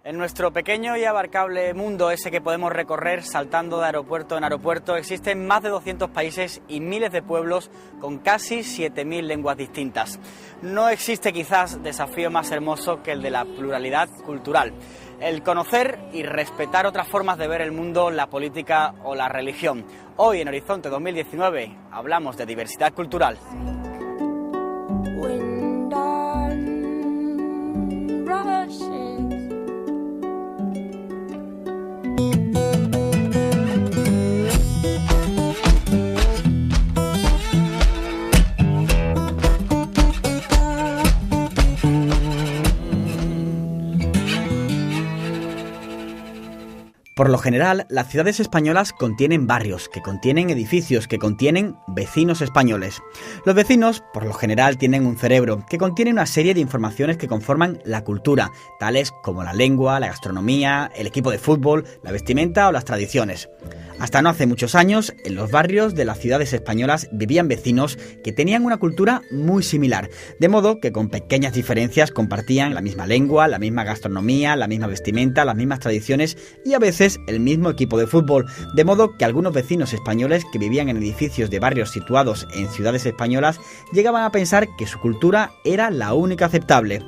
En nuestro pequeño y abarcable mundo, ese que podemos recorrer saltando de aeropuerto en aeropuerto, existen más de 200 países y miles de pueblos con casi 7.000 lenguas distintas. No existe quizás desafío más hermoso que el de la pluralidad cultural. El conocer y respetar otras formas de ver el mundo, la política o la religión. Hoy en Horizonte 2019 hablamos de diversidad cultural. Por lo general, las ciudades españolas contienen barrios, que contienen edificios, que contienen vecinos españoles. Los vecinos, por lo general, tienen un cerebro, que contiene una serie de informaciones que conforman la cultura, tales como la lengua, la gastronomía, el equipo de fútbol, la vestimenta o las tradiciones. Hasta no hace muchos años, en los barrios de las ciudades españolas vivían vecinos que tenían una cultura muy similar, de modo que con pequeñas diferencias compartían la misma lengua, la misma gastronomía, la misma vestimenta, las mismas tradiciones y a veces el mismo equipo de fútbol, de modo que algunos vecinos españoles que vivían en edificios de barrios situados en ciudades españolas llegaban a pensar que su cultura era la única aceptable.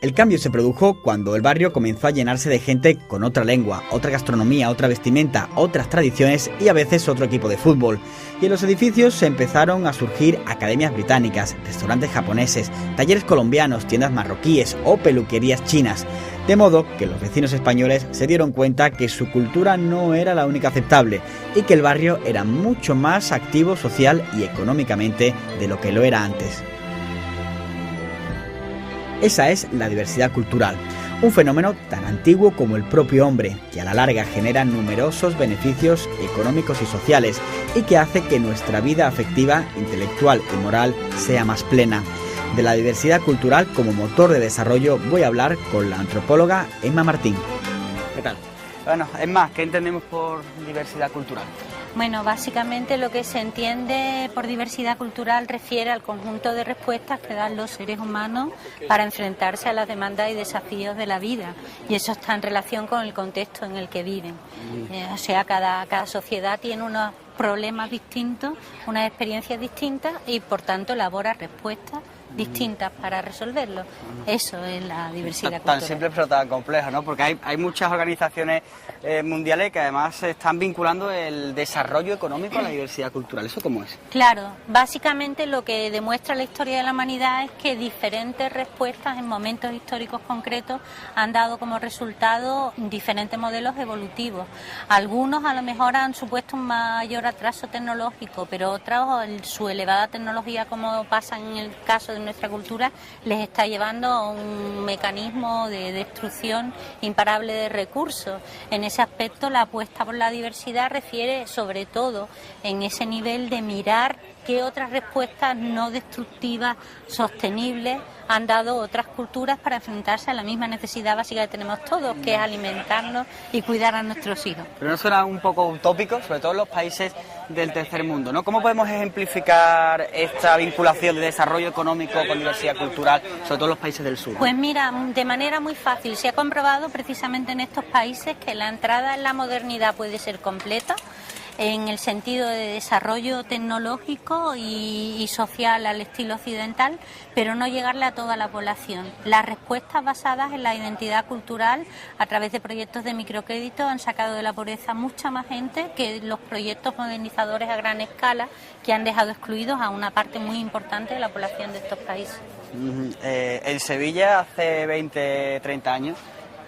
El cambio se produjo cuando el barrio comenzó a llenarse de gente con otra lengua, otra gastronomía, otra vestimenta, otras tradiciones y a veces otro equipo de fútbol. Y en los edificios se empezaron a surgir academias británicas, restaurantes japoneses, talleres colombianos, tiendas marroquíes o peluquerías chinas. De modo que los vecinos españoles se dieron cuenta que su cultura no era la única aceptable y que el barrio era mucho más activo social y económicamente de lo que lo era antes. Esa es la diversidad cultural, un fenómeno tan antiguo como el propio hombre, que a la larga genera numerosos beneficios económicos y sociales y que hace que nuestra vida afectiva, intelectual y moral sea más plena. De la diversidad cultural como motor de desarrollo voy a hablar con la antropóloga Emma Martín. ¿Qué tal? Bueno, Emma, ¿qué entendemos por diversidad cultural? Bueno, básicamente lo que se entiende por diversidad cultural refiere al conjunto de respuestas que dan los seres humanos para enfrentarse a las demandas y desafíos de la vida. Y eso está en relación con el contexto en el que viven. O sea, cada sociedad tiene unos problemas distintos, unas experiencias distintas y por tanto elabora respuestas distintas para resolverlo. Eso es la diversidad cultural. Tan simple pero tan compleja, ¿no? Porque hay muchas organizaciones mundiales que además están vinculando el desarrollo económico a la diversidad cultural. ¿Eso cómo es? Claro, básicamente lo que demuestra la historia de la humanidad es que diferentes respuestas en momentos históricos concretos han dado como resultado diferentes modelos evolutivos. Algunos a lo mejor han supuesto un mayor atraso tecnológico, pero otros su elevada tecnología, como pasa en el caso de nuestra cultura, les está llevando a un mecanismo de destrucción imparable de recursos. En ese aspecto, la apuesta por la diversidad refiere sobre todo en ese nivel de mirar qué otras respuestas no destructivas, sostenibles, han dado otras culturas para enfrentarse a la misma necesidad básica que tenemos todos, que es alimentarnos y cuidar a nuestros hijos. Pero no suena un poco utópico, sobre todo en los países del tercer mundo, ¿no? ¿Cómo podemos ejemplificar esta vinculación de desarrollo económico con diversidad cultural, sobre todo en los países del sur? Pues mira, de manera muy fácil. Se ha comprobado precisamente en estos países que la entrada en la modernidad puede ser completa, en el sentido de desarrollo tecnológico y social al estilo occidental, pero no llegarle a toda la población. Las respuestas basadas en la identidad cultural a través de proyectos de microcrédito han sacado de la pobreza mucha más gente que los proyectos modernizadores a gran escala que han dejado excluidos a una parte muy importante de la población de estos países. En Sevilla hace 20, 30 años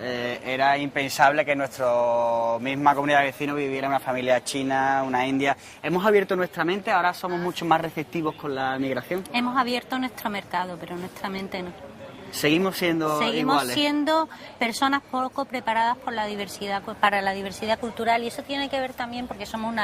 era impensable que nuestra misma comunidad de vecinos viviera una familia china, una india. Hemos abierto nuestra mente, ahora somos mucho más receptivos con la migración. Hemos abierto nuestro mercado, pero nuestra mente no. Seguimos siendo iguales. Siendo personas poco preparadas por la diversidad, para la diversidad cultural, y eso tiene que ver también porque somos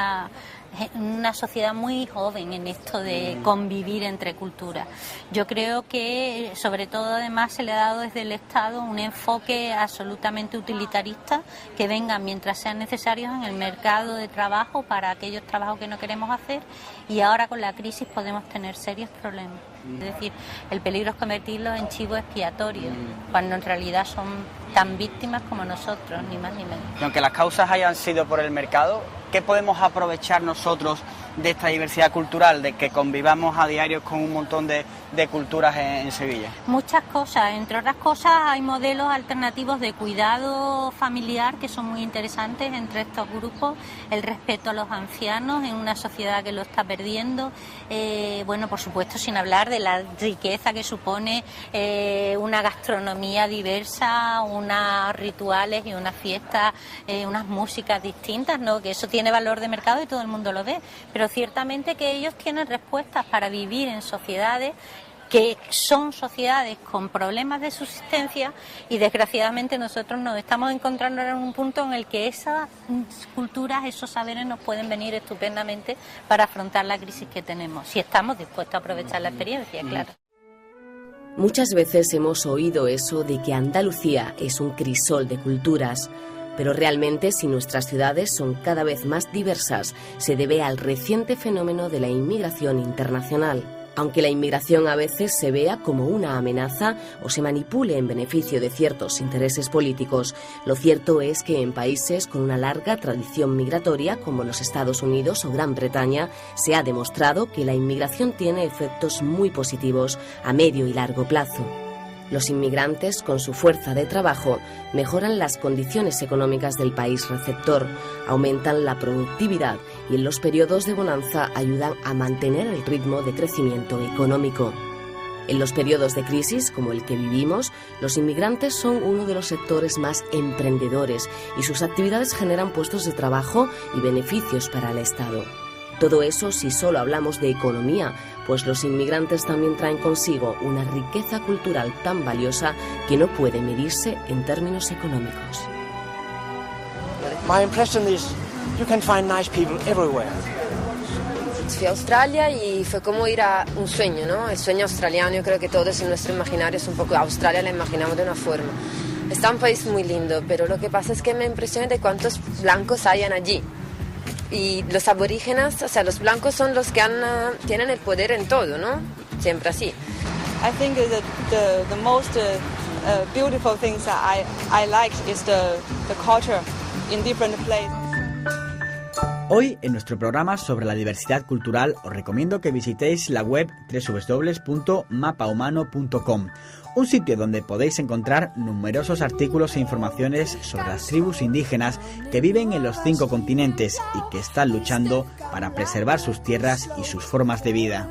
una sociedad muy joven en esto de convivir entre culturas. Yo creo que sobre todo además se le ha dado desde el Estado un enfoque absolutamente utilitarista, que vengan mientras sean necesarios en el mercado de trabajo para aquellos trabajos que no queremos hacer, y ahora con la crisis podemos tener serios problemas. Es decir, el peligro es convertirlos en chivo expiatorio, cuando en realidad son tan víctimas como nosotros, ni más ni menos. Y aunque las causas hayan sido por el mercado, ¿qué podemos aprovechar nosotros de esta diversidad cultural, de que convivamos a diario con un montón de culturas en Sevilla? Muchas cosas, entre otras cosas hay modelos alternativos de cuidado familiar que son muy interesantes entre estos grupos, el respeto a los ancianos en una sociedad que lo está perdiendo, bueno, por supuesto sin hablar de la riqueza que supone una gastronomía diversa, unos rituales y unas fiestas, unas músicas distintas, ¿no? Que eso tiene valor de mercado y todo el mundo lo ve, pero ciertamente que ellos tienen respuestas para vivir en sociedades que son sociedades con problemas de subsistencia, y desgraciadamente nosotros nos estamos encontrando en un punto en el que esas culturas, esos saberes nos pueden venir estupendamente para afrontar la crisis que tenemos, si estamos dispuestos a aprovechar la experiencia, claro. Muchas veces hemos oído eso de que Andalucía es un crisol de culturas. Pero realmente, si nuestras ciudades son cada vez más diversas, se debe al reciente fenómeno de la inmigración internacional. Aunque la inmigración a veces se vea como una amenaza o se manipule en beneficio de ciertos intereses políticos, lo cierto es que en países con una larga tradición migratoria, como los Estados Unidos o Gran Bretaña, se ha demostrado que la inmigración tiene efectos muy positivos a medio y largo plazo. Los inmigrantes, con su fuerza de trabajo, mejoran las condiciones económicas del país receptor, aumentan la productividad y en los periodos de bonanza ayudan a mantener el ritmo de crecimiento económico. En los periodos de crisis, como el que vivimos, los inmigrantes son uno de los sectores más emprendedores y sus actividades generan puestos de trabajo y beneficios para el Estado. Todo eso si solo hablamos de economía, pues los inmigrantes también traen consigo una riqueza cultural tan valiosa que no puede medirse en términos económicos. My impression is you can find nice people everywhere. Fui a Australia y fue como ir a un sueño, ¿no? El sueño australiano, yo creo que todos en nuestro imaginario es un poco, Australia la imaginamos de una forma. Está un país muy lindo, pero lo que pasa es que me impresiona de cuántos blancos hayan allí. Y los aborígenes, o sea, los blancos son los que tienen el poder en todo, ¿no? Siempre así. I think the most beautiful things that I like is the culture in different places. Hoy, en nuestro programa sobre la diversidad cultural, os recomiendo que visitéis la web www.mapahumano.com, un sitio donde podéis encontrar numerosos artículos e informaciones sobre las tribus indígenas que viven en los 5 continentes y que están luchando para preservar sus tierras y sus formas de vida.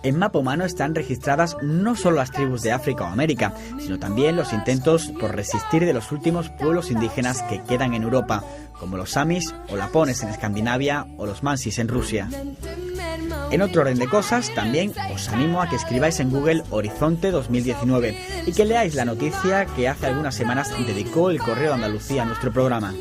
En Mapa Humano están registradas no solo las tribus de África o América, sino también los intentos por resistir de los últimos pueblos indígenas que quedan en Europa, como los samis o lapones en Escandinavia o los mansis en Rusia. En otro orden de cosas, también os animo a que escribáis en Google Horizonte 2019 y que leáis la noticia que hace algunas semanas dedicó el Correo de Andalucía a nuestro programa.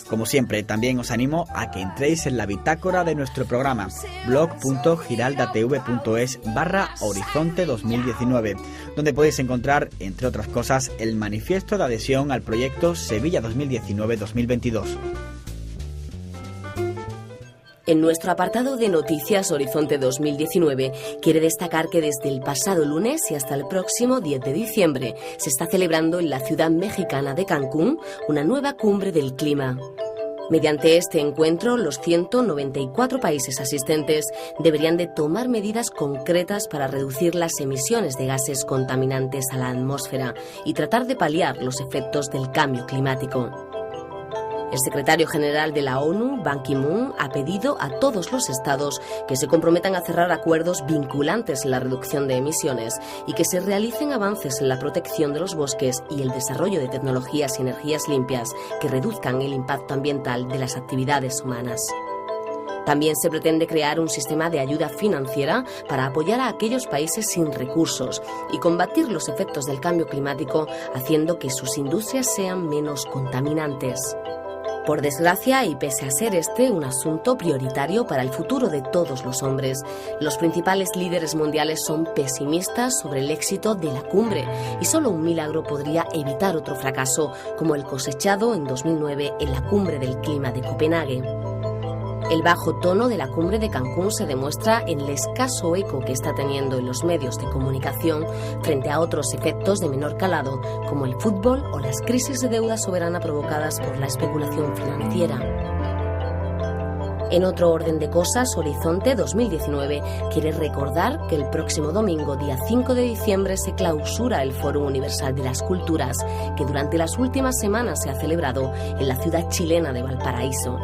Como siempre, también os animo a que entréis en la bitácora de nuestro programa, blog.giraldatv.es/Horizonte 2019, donde podéis encontrar, entre otras cosas, el manifiesto de adhesión al proyecto Sevilla 2019-2022. En nuestro apartado de Noticias Horizonte 2019 quiere destacar que desde el pasado lunes y hasta el próximo 10 de diciembre se está celebrando en la ciudad mexicana de Cancún una nueva cumbre del clima. Mediante este encuentro, los 194 países asistentes deberían de tomar medidas concretas para reducir las emisiones de gases contaminantes a la atmósfera y tratar de paliar los efectos del cambio climático. El secretario general de la ONU, Ban Ki-moon, ha pedido a todos los estados que se comprometan a cerrar acuerdos vinculantes en la reducción de emisiones y que se realicen avances en la protección de los bosques y el desarrollo de tecnologías y energías limpias que reduzcan el impacto ambiental de las actividades humanas. También se pretende crear un sistema de ayuda financiera para apoyar a aquellos países sin recursos y combatir los efectos del cambio climático, haciendo que sus industrias sean menos contaminantes. Por desgracia, y pese a ser este un asunto prioritario para el futuro de todos los hombres, los principales líderes mundiales son pesimistas sobre el éxito de la cumbre y solo un milagro podría evitar otro fracaso como el cosechado en 2009 en la Cumbre del Clima de Copenhague. El bajo tono de la cumbre de Cancún se demuestra en el escaso eco que está teniendo en los medios de comunicación frente a otros efectos de menor calado, como el fútbol o las crisis de deuda soberana provocadas por la especulación financiera. En otro orden de cosas, Horizonte 2019 quiere recordar que el próximo domingo, día 5 de diciembre, se clausura el Foro Universal de las Culturas, que durante las últimas semanas se ha celebrado en la ciudad chilena de Valparaíso.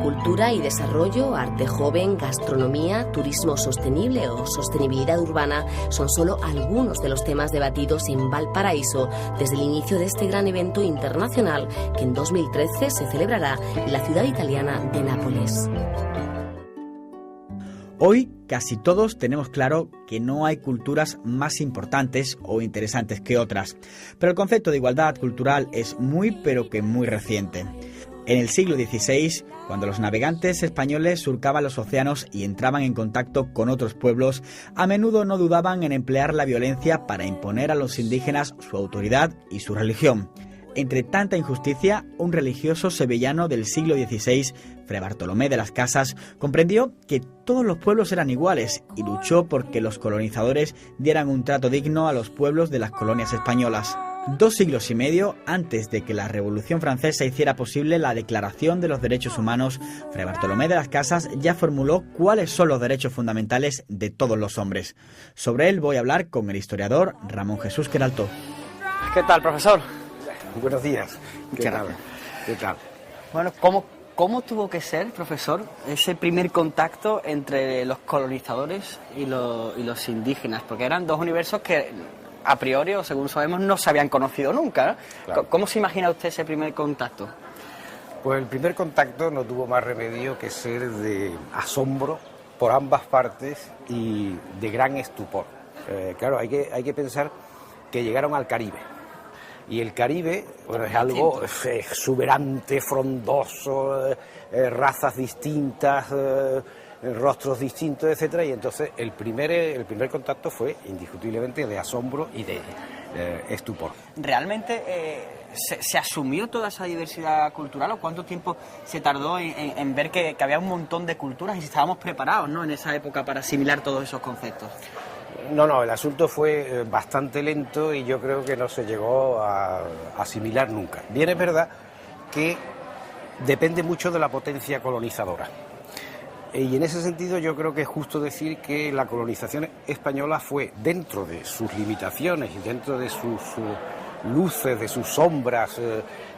Cultura y desarrollo, arte joven, gastronomía, turismo sostenible o sostenibilidad urbana son solo algunos de los temas debatidos en Valparaíso desde el inicio de este gran evento internacional que en 2013 se celebrará en la ciudad italiana de Nápoles. Hoy casi todos tenemos claro que no hay culturas más importantes o interesantes que otras, pero el concepto de igualdad cultural es muy pero que muy reciente. En el siglo XVI, cuando los navegantes españoles surcaban los océanos y entraban en contacto con otros pueblos, a menudo no dudaban en emplear la violencia para imponer a los indígenas su autoridad y su religión. Entre tanta injusticia, un religioso sevillano del siglo XVI, Fray Bartolomé de las Casas, comprendió que todos los pueblos eran iguales y luchó porque los colonizadores dieran un trato digno a los pueblos de las colonias españolas. 2 siglos y medio antes de que la Revolución Francesa hiciera posible la Declaración de los Derechos Humanos, Fray Bartolomé de las Casas ya formuló cuáles son los derechos fundamentales de todos los hombres. Sobre él voy a hablar con el historiador Ramón Jesús Queraltó. ¿Qué tal, profesor? Buenos días. ¿Qué tal? Bueno, ¿cómo tuvo que ser, profesor, ese primer contacto entre los colonizadores y los indígenas? Porque eran dos universos que a priori, o según sabemos, no se habían conocido nunca, ¿no? Claro. ¿Cómo se imagina usted ese primer contacto? Pues el primer contacto no tuvo más remedio que ser de asombro por ambas partes y de gran estupor. Claro, hay que pensar que llegaron al Caribe. Y el Caribe, bueno, es algo exuberante, frondoso, razas distintas, rostros distintos, etcétera, y entonces el primer contacto fue indiscutiblemente de asombro y de estupor. ¿Realmente se asumió toda esa diversidad cultural o cuánto tiempo se tardó en ver que había un montón de culturas y si estábamos preparados, ¿no?, en esa época para asimilar todos esos conceptos? No, el asunto fue bastante lento y yo creo que no se llegó a asimilar nunca. Bien es verdad que depende mucho de la potencia colonizadora. Y en ese sentido yo creo que es justo decir que la colonización española fue, dentro de sus limitaciones y dentro de sus luces, de sus sombras,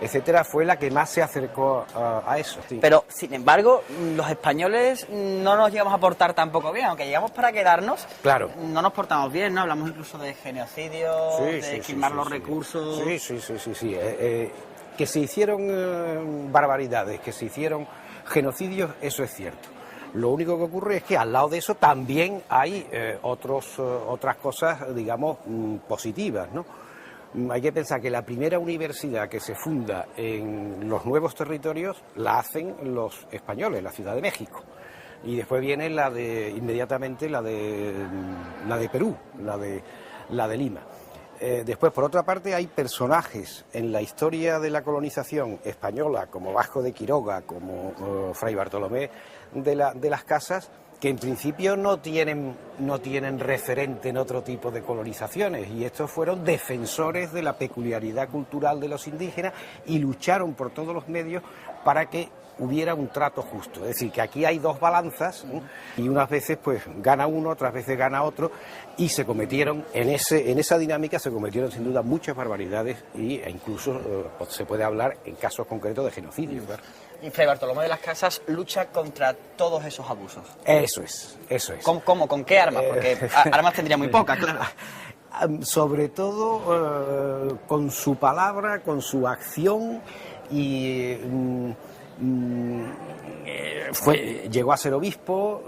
etcétera, fue la que más se acercó a eso. Sí. Pero, sin embargo, los españoles no nos llegamos a portar tampoco bien, aunque llegamos para quedarnos, claro, no nos portamos bien, ¿no? Hablamos incluso de genocidio, de quemar los recursos... Sí. Que se hicieron barbaridades, que se hicieron genocidios, eso es cierto. Lo único que ocurre es que al lado de eso también hay otras cosas, digamos, positivas, ¿no? Hay que pensar que la primera universidad que se funda en los nuevos territorios la hacen los españoles, la Ciudad de México. Y después viene inmediatamente la de Perú, la de Lima. Después, por otra parte, hay personajes en la historia de la colonización española, como Vasco de Quiroga, como Fray Bartolomé de las Casas, que en principio no tienen referente en otro tipo de colonizaciones, y estos fueron defensores de la peculiaridad cultural de los indígenas y lucharon por todos los medios para que hubiera un trato justo. Es decir, que aquí hay dos balanzas, ¿no? Y unas veces pues gana uno, otras veces gana otro, y se cometieron, en esa dinámica se cometieron sin duda muchas barbaridades e incluso se puede hablar en casos concretos de genocidio. ¿Verdad? Y Fray Bartolomé de las Casas lucha contra todos esos abusos. Eso es. ¿Cómo? ¿Con qué armas? Porque armas tendría muy pocas, claro. Sobre todo con su palabra, con su acción y... llegó a ser obispo,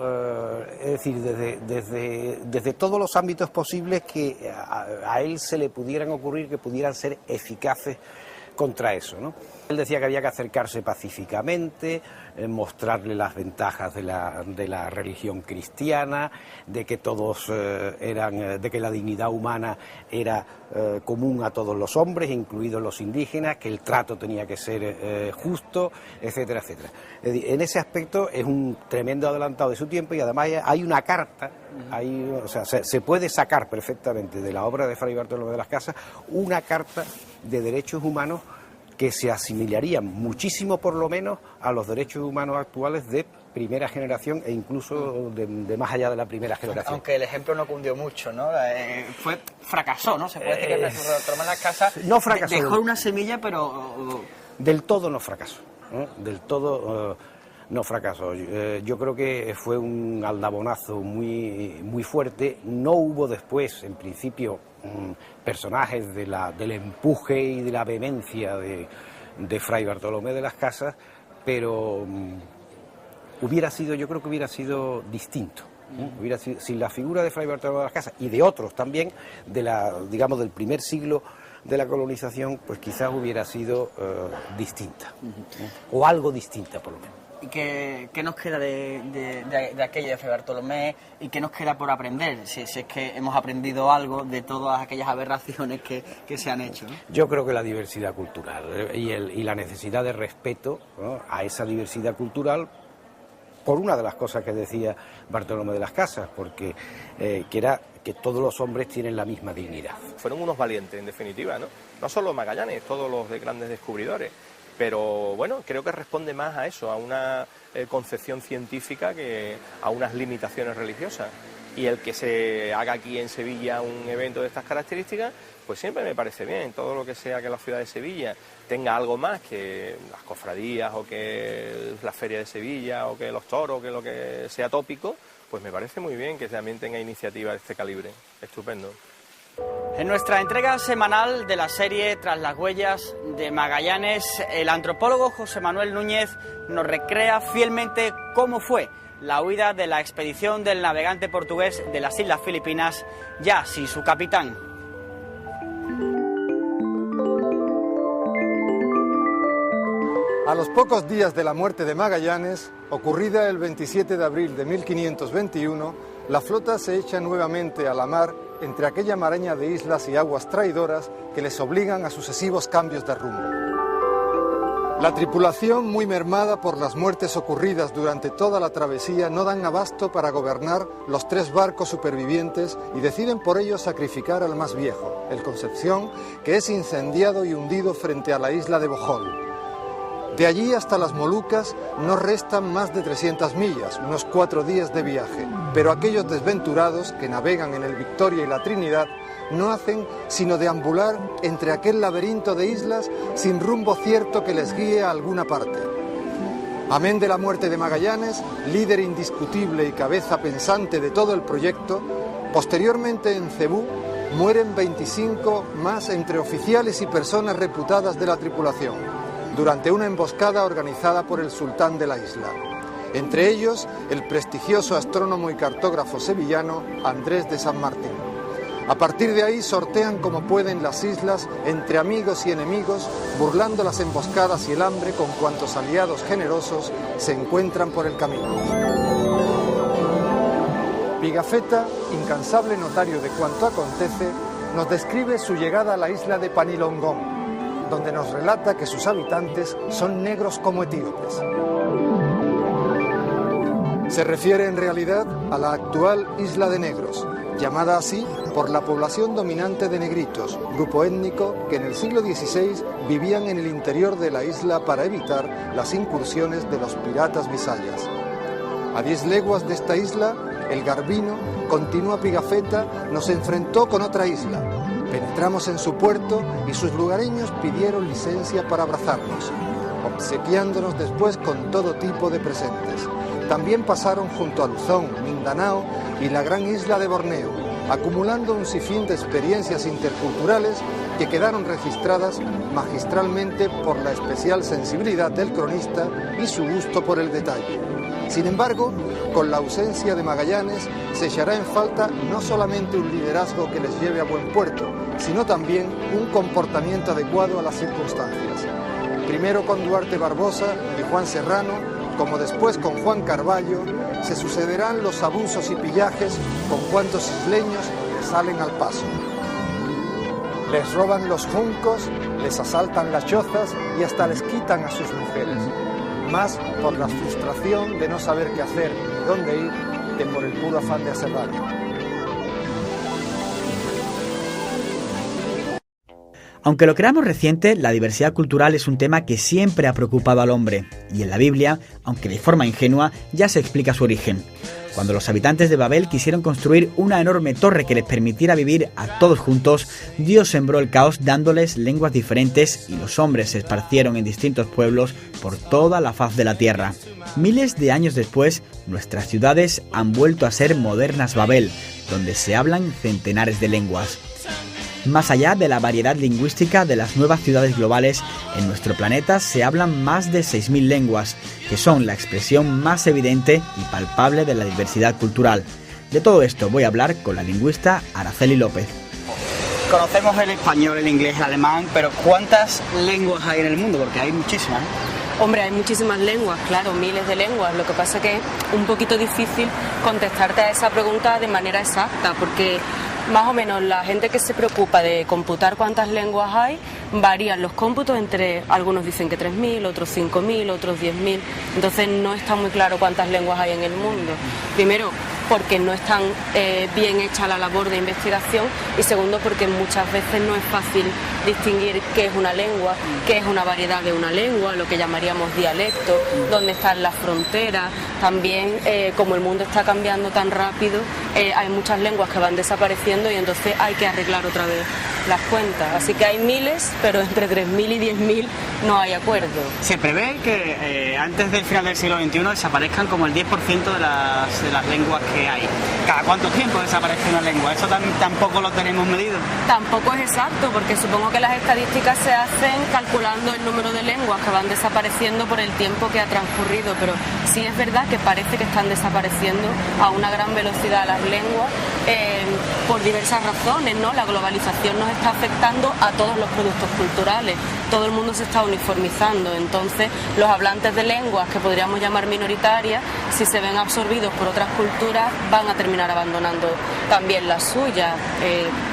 es decir, desde todos los ámbitos posibles que a él se le pudieran ocurrir, que pudieran ser eficaces contra eso, ¿no? Él decía que había que acercarse pacíficamente, mostrarle las ventajas de la religión cristiana, de que todos de que la dignidad humana era común a todos los hombres, incluidos los indígenas, que el trato tenía que ser justo, etcétera, etcétera. En ese aspecto es un tremendo adelantado de su tiempo, y además hay una carta, o sea, se puede sacar perfectamente de la obra de Fray Bartolomé de las Casas una carta de derechos humanos que se asimilarían muchísimo, por lo menos, a los derechos humanos actuales de primera generación e incluso de más allá de la primera generación. Aunque el ejemplo no cundió mucho, ¿no? Fracasó, ¿no? Se puede decir que Bartolomé de las Casas no fracasó, dejó una semilla, pero... Del todo no fracasó, ¿no? Del todo no fracasó. Yo creo que fue un aldabonazo muy fuerte. No hubo después, en principio, personajes del empuje y de la vehemencia de Fray Bartolomé de las Casas, pero yo creo que hubiera sido distinto. Sin la figura de Fray Bartolomé de las Casas y de otros también, digamos, del primer siglo de la colonización, pues quizás hubiera sido distinta, o algo distinta por lo menos. ¿Y qué nos queda de aquella de Fray Bartolomé y qué nos queda por aprender? Si es que hemos aprendido algo de todas aquellas aberraciones que se han hecho, ¿no? Yo creo que la diversidad cultural y la necesidad de respeto, ¿no?, a esa diversidad cultural, por una de las cosas que decía Bartolomé de las Casas, porque que era que todos los hombres tienen la misma dignidad. Fueron unos valientes, en definitiva, ¿no? No solo Magallanes, todos los grandes descubridores. Pero bueno, creo que responde más a eso, a una concepción científica que a unas limitaciones religiosas. Y el que se haga aquí en Sevilla un evento de estas características, pues siempre me parece bien. Todo lo que sea que la ciudad de Sevilla tenga algo más que las cofradías o que la feria de Sevilla o que los toros, que lo que sea tópico, pues me parece muy bien que también tenga iniciativa de este calibre. Estupendo. En nuestra entrega semanal de la serie Tras las huellas de Magallanes, el antropólogo José Manuel Núñez nos recrea fielmente cómo fue la huida de la expedición del navegante portugués de las Islas Filipinas, ya sin su capitán. A los pocos días de la muerte de Magallanes, ocurrida el 27 de abril de 1521, la flota se echa nuevamente a la mar entre aquella maraña de islas y aguas traidoras que les obligan a sucesivos cambios de rumbo. La tripulación, muy mermada por las muertes ocurridas durante toda la travesía, no dan abasto para gobernar los 3 barcos supervivientes y deciden por ello sacrificar al más viejo, el Concepción, que es incendiado y hundido frente a la isla de Bohol. De allí hasta las Molucas no restan más de 300 millas, unos 4 días de viaje, pero aquellos desventurados que navegan en el Victoria y la Trinidad no hacen sino deambular entre aquel laberinto de islas sin rumbo cierto que les guíe a alguna parte. Amén de la muerte de Magallanes, líder indiscutible y cabeza pensante de todo el proyecto, posteriormente en Cebú mueren 25 más entre oficiales y personas reputadas de la tripulación, durante una emboscada organizada por el sultán de la isla. Entre ellos, el prestigioso astrónomo y cartógrafo sevillano Andrés de San Martín. A partir de ahí sortean como pueden las islas entre amigos y enemigos, burlando las emboscadas y el hambre con cuantos aliados generosos se encuentran por el camino. Pigafetta, incansable notario de cuanto acontece, nos describe su llegada a la isla de Panilongón, donde nos relata que sus habitantes son negros como etíopes. Se refiere en realidad a la actual Isla de Negros, llamada así por la población dominante de negritos, grupo étnico que en el siglo XVI vivían en el interior de la isla para evitar las incursiones de los piratas bisayas. A 10 leguas de esta isla, el Garbino, continúa Pigafetta, nos enfrentó con otra isla. Penetramos en su puerto y sus lugareños pidieron licencia para abrazarnos, obsequiándonos después con todo tipo de presentes. También pasaron junto a Luzón, Mindanao y la gran isla de Borneo, acumulando un sinfín de experiencias interculturales que quedaron registradas magistralmente por la especial sensibilidad del cronista y su gusto por el detalle. Sin embargo, con la ausencia de Magallanes, se echará en falta no solamente un liderazgo que les lleve a buen puerto, sino también un comportamiento adecuado a las circunstancias. Primero con Duarte Barbosa y Juan Serrano, como después con Juan Carballo, se sucederán los abusos y pillajes con cuantos isleños salen al paso. Les roban los juncos, les asaltan las chozas y hasta les quitan a sus mujeres, más por la frustración de no saber qué hacer y dónde ir que por el puro afán de hacer daño. Aunque lo creamos reciente, la diversidad cultural es un tema que siempre ha preocupado al hombre, y en la Biblia, aunque de forma ingenua, ya se explica su origen. Cuando los habitantes de Babel quisieron construir una enorme torre que les permitiera vivir a todos juntos, Dios sembró el caos dándoles lenguas diferentes y los hombres se esparcieron en distintos pueblos por toda la faz de la tierra. Miles de años después, nuestras ciudades han vuelto a ser modernas Babel, donde se hablan centenares de lenguas. Más allá de la variedad lingüística de las nuevas ciudades globales, en nuestro planeta se hablan más de 6.000 lenguas, que son la expresión más evidente y palpable de la diversidad cultural. De todo esto voy a hablar con la lingüista Araceli López. Conocemos el español, el inglés, el alemán, pero ¿cuántas lenguas hay en el mundo? Porque hay muchísimas, ¿no? Hombre, hay muchísimas lenguas, claro, miles de lenguas. Lo que pasa es que es un poquito difícil contestarte a esa pregunta de manera exacta, porque más o menos la gente que se preocupa de computar cuántas lenguas hay, varían los cómputos entre, algunos dicen que 3.000, otros 5.000, otros 10.000, entonces no está muy claro cuántas lenguas hay en el mundo. Primero, porque no es tan bien hecha la labor de investigación, y segundo, porque muchas veces no es fácil distinguir qué es una lengua, qué es una variedad de una lengua, lo que llamaríamos dialecto, dónde están las fronteras. También, como el mundo está cambiando tan rápido, hay muchas lenguas que van desapareciendo y entonces hay que arreglar otra vez las cuentas. Así que hay miles, pero entre 3.000 y 10.000 no hay acuerdo. Se prevé que antes del final del siglo XXI desaparezcan como el 10% de las lenguas que hay. ¿Cada cuánto tiempo desaparece una lengua? ¿Eso tampoco lo tenemos medido? Tampoco es exacto, porque supongo que las estadísticas se hacen calculando el número de lenguas que van desapareciendo por el tiempo que ha transcurrido, pero sí es verdad que parece que están desapareciendo a una gran velocidad las lenguas por diversas razones, ¿no? La globalización nos está afectando a todos los productos culturales, todo el mundo se está uniformizando, entonces los hablantes de lenguas que podríamos llamar minoritarias, si se ven absorbidos por otras culturas, van a terminar abandonando también las suyas.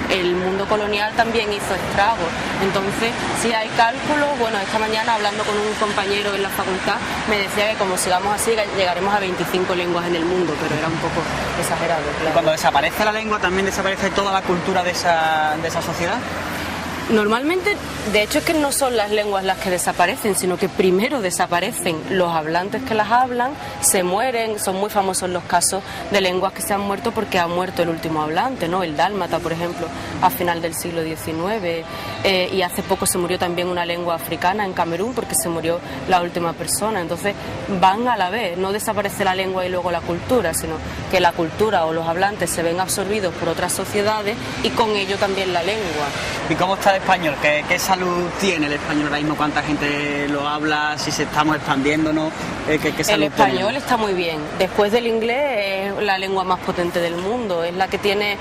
El mundo colonial también hizo estragos, entonces si hay cálculos, bueno, esta mañana hablando con un compañero en la facultad me decía que como sigamos así llegaremos a 25 lenguas en el mundo, pero era un poco exagerado, claro. ¿Y cuando desaparece la lengua también desaparece toda la cultura de esa sociedad? Normalmente, de hecho es que no son las lenguas las que desaparecen, sino que primero desaparecen los hablantes que las hablan, se mueren. Son muy famosos los casos de lenguas que se han muerto porque ha muerto el último hablante, ¿no? El dálmata, por ejemplo, a final del siglo XIX, y hace poco se murió también una lengua africana en Camerún porque se murió la última persona. Entonces van a la vez, no desaparece la lengua y luego la cultura, sino que la cultura o los hablantes se ven absorbidos por otras sociedades y con ello también la lengua. ¿Y cómo está el español? ¿Qué salud tiene el español ahora mismo? ¿Cuánta gente lo habla? ¿Si se estamos expandiendo, no? ¿Qué salud el español tiene? Está muy bien. Después del inglés es la lengua más potente del mundo. Es la que tiene,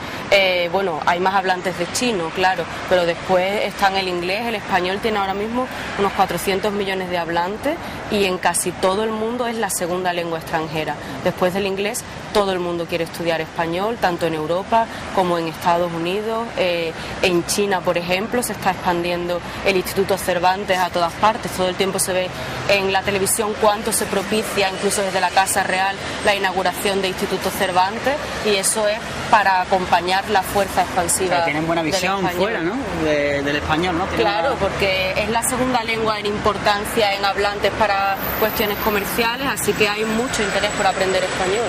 bueno, hay más hablantes de chino, claro, pero después están el inglés. El español tiene ahora mismo unos 400 millones de hablantes y en casi todo el mundo es la segunda lengua extranjera. Después del inglés, todo el mundo quiere estudiar español, tanto en Europa como en Estados Unidos. En China, por ejemplo, se está expandiendo el Instituto Cervantes a todas partes. Todo el tiempo se ve en la televisión cuánto se propicia, incluso desde la Casa Real, la inauguración de Instituto Cervantes, y eso es para acompañar la fuerza expansiva. O sea, tienen buena visión fuera, ¿no? Del español, ¿no? Claro, porque es la segunda lengua en importancia en hablantes para cuestiones comerciales, así que hay mucho interés por aprender español.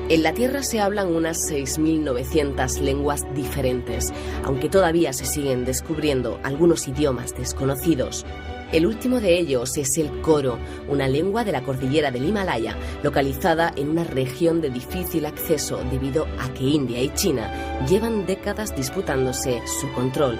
En la Tierra se hablan unas 6.900 lenguas diferentes, aunque todavía se siguen descubriendo algunos idiomas desconocidos. El último de ellos es el koro, una lengua de la cordillera del Himalaya, localizada en una región de difícil acceso debido a que India y China llevan décadas disputándose su control.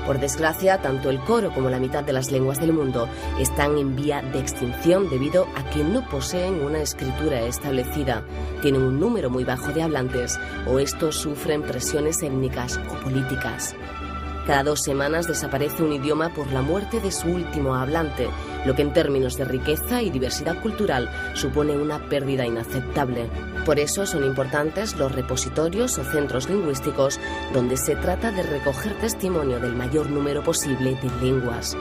Por desgracia, tanto el coro como la mitad de las lenguas del mundo están en vía de extinción debido a que no poseen una escritura establecida, tienen un número muy bajo de hablantes o estos sufren presiones étnicas o políticas. Cada 2 semanas desaparece un idioma por la muerte de su último hablante, lo que en términos de riqueza y diversidad cultural supone una pérdida inaceptable. Por eso son importantes los repositorios o centros lingüísticos donde se trata de recoger testimonio del mayor número posible de lenguas.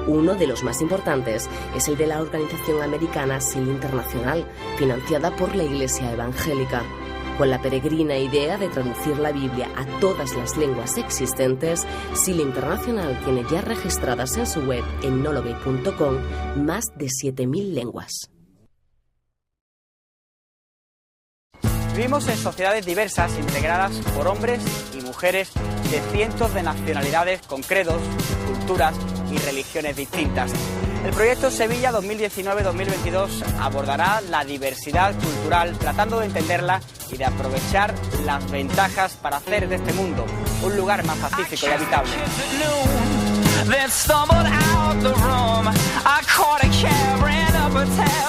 Uno de los más importantes es el de la organización americana SIL Internacional, financiada por la Iglesia Evangélica. Con la peregrina idea de traducir la Biblia a todas las lenguas existentes, SIL Internacional tiene ya registradas en su web en nolobay.com más de 7.000 lenguas. Vivimos en sociedades diversas integradas por hombres y mujeres de cientos de nacionalidades con credos, culturas y religiones distintas. El proyecto Sevilla 2019-2022 abordará la diversidad cultural tratando de entenderla y de aprovechar las ventajas para hacer de este mundo un lugar más pacífico y habitable. Then stumbled out the room. I caught a cab, ran up a tab.